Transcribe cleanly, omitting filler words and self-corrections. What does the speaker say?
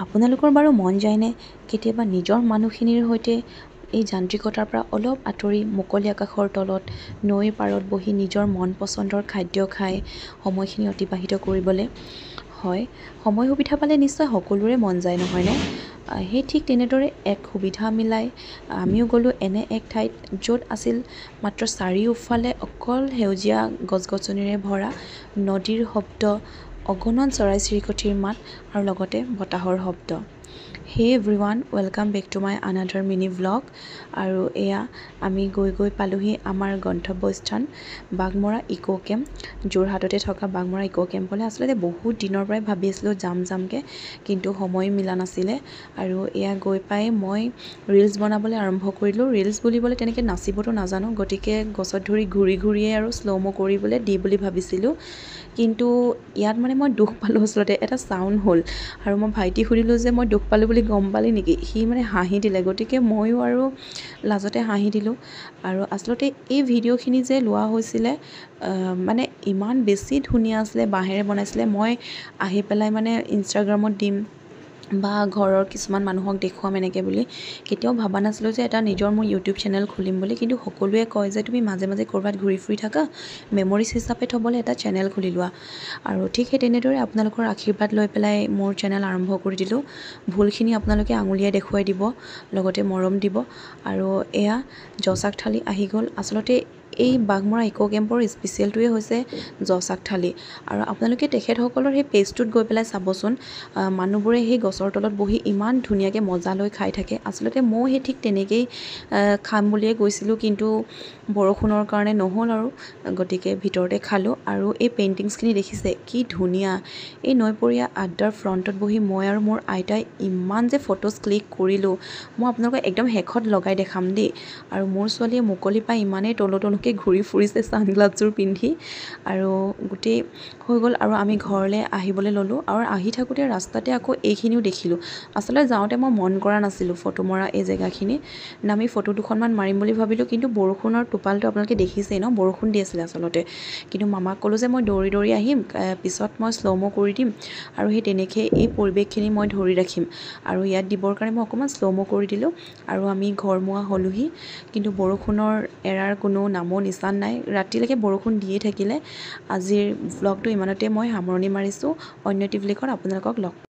আপোনালোকৰ বাৰু মন যায়নে কেতিয়াবা নিজৰ মানুহখিনিৰ সৈতে এই যান্ত্ৰিকতাৰ পৰা অলপ আঁতৰি মুকলি আকাশৰ তলত নৈৰ পাৰত বহি নিজৰ মন পচন্দৰ খাদ্য খাই সময়খিনি অতিবাহিত কৰিবলৈ? হয়, সময় সুবিধা পালে নিশ্চয় সকলোৰে মন যায় নহয়নে? সেই ঠিক তেনেদৰে এক সুবিধা মিলাই আমিও গ'লোঁ এনে এক ঠাইত য'ত আছিল মাত্ৰ চাৰিওফালে অকল সেউজীয়া গছ গছনিৰে ভৰা, নদীৰ শব্দ, অগণন চৰাই চিৰিকটিৰ মাত আৰু লগতে বতাহৰ শব্দ। Hey everyone, welcome back to my another mini vlog. আৰু এয়া আমি গৈ পালোহি আমাৰ গন্তব্যস্থান বাঘমৰা ইক' কেম্প। যোৰহাটতে থকা বাঘমৰা ইক' কেম্পলৈ আচলতে বহুত দিনৰ পৰাই ভাবি আছিলোঁ যামকৈ, কিন্তু সময় মিলা নাছিলে। আৰু এয়া গৈ পাই মই ৰিলচ বনাবলৈ আৰম্ভ কৰিলোঁ। ৰিলচ বুলিবলৈ তেনেকৈ নাচিবতো নাজানো, গতিকে গছত ধৰি ঘূৰিয়ে আৰু শ্ল' ম' কৰিবলৈ দি বুলি ভাবিছিলোঁ। কিন্তু ইয়াত মানে মই দুখ পালোঁ, আচলতে এটা চাউণ্ড হ'ল আৰু মই ভাইটিক সুধিলোঁ যে মই দুখ পালোঁ বুলি গম পালি নেকি? সি মানে হাঁহি দিলে, গতিকে ময়ো আৰু লাজতে হাঁহি দিলোঁ। আৰু আচলতে এই ভিডিঅ'খিনি যে লোৱা হৈছিলে মানে ইমান বেছি ধুনীয়া আছিলে, বাঁহেৰে বনাইছিলে। মই আহি পেলাই মানে ইনষ্টাগ্ৰামত দিম বা ঘৰৰ কিছুমান মানুহক দেখুৱাম এনেকৈ বুলি কেতিয়াও ভবা নাছিলোঁ যে এটা নিজৰ মোৰ ইউটিউব চেনেল খুলিম বুলি। কিন্তু সকলোৱে কয় যে তুমি মাজে মাজে ক'ৰবাত ঘূৰি ফুৰি থাকা, মেমৰিজ হিচাপে থ'বলৈ এটা চেনেল খুলি লোৱা। আৰু ঠিক সেই তেনেদৰে আপোনালোকৰ আশীৰ্বাদ লৈ পেলাই মোৰ চেনেল আৰম্ভ কৰি দিলোঁ। ভুলখিনি আপোনালোকে আঙুলিয়াই দেখুৱাই দিব, লগতে মৰম দিব। আৰু এয়া জচাক থালি আহি গ'ল। আচলতে এই বাঘমৰা ইক' কেম্পৰ স্পেচিয়েলটোৱে হৈছে জচাক থালি। আৰু আপোনালোকে তেখেতসকলৰ সেই পেজটোত গৈ পেলাই চাবচোন, মানুহবোৰে সেই গছৰ তলত বহি ইমান ধুনীয়াকৈ মজা লৈ খাই থাকে। আচলতে ময়ো সেই ঠিক তেনেকেই খাম বুলিয়ে গৈছিলোঁ, কিন্তু বৰষুণৰ কাৰণে নহ'ল আৰু, গতিকে ভিতৰতে খালোঁ। আৰু এই পেইণ্টিংছখিনি দেখিছে কি ধুনীয়া। এই নৈপৰীয়া আড্ডাৰ ফ্ৰণ্টত বহি মই আৰু মোৰ আইতাই ইমান যে ফটোজ ক্লিক কৰিলোঁ, মই আপোনালোকক একদম শেষত লগাই দেখাম দেই। আৰু মোৰ ছোৱালীয়ে মুকলি পাই ইমানেই তলকৈ ঘূৰি ফুৰিছে ছানগ্লাছযোৰ পিন্ধি, আৰু গোটেই হৈ গ'ল। আৰু আমি ঘৰলৈ আহিবলৈ ল'লোঁ। আৰু আহি থাকোঁতে ৰাস্তাতে আকৌ এইখিনিও দেখিলোঁ। আচলতে যাওঁতে মই মন কৰা নাছিলোঁ ফটো মৰা এই জেগাখিনি, নামি ফটো দুখনমান মাৰিম বুলি ভাবিলোঁ, কিন্তু বৰষুণৰ টোপালটো আপোনালোকে দেখিছেই ন, বৰষুণ দি আছিলে আচলতে। কিন্তু মামাক ক'লোঁ যে মই দৌৰি আহিম, পিছত মই শ্ল' ম' কৰি দিম, আৰু সেই তেনেকৈ এই পৰিৱেশখিনি মই ধৰি ৰাখিম। আৰু ইয়াত দিবৰ কাৰণে মই অকণমান শ্ল' ম' কৰি দিলোঁ। আৰু আমি ঘৰমুৱা হ'লোঁহি, কিন্তু বৰষুণৰ এৰাৰ কোনো নামো নিচান নাই। ৰাতিলৈকে বৰষুণ দিয়ে থাকিলে। আজিৰ ভ্লগটো ইমানতে মই সামৰণি মাৰিছোঁ। অন্য এটি ভ্লগত আপোনালোকক লগ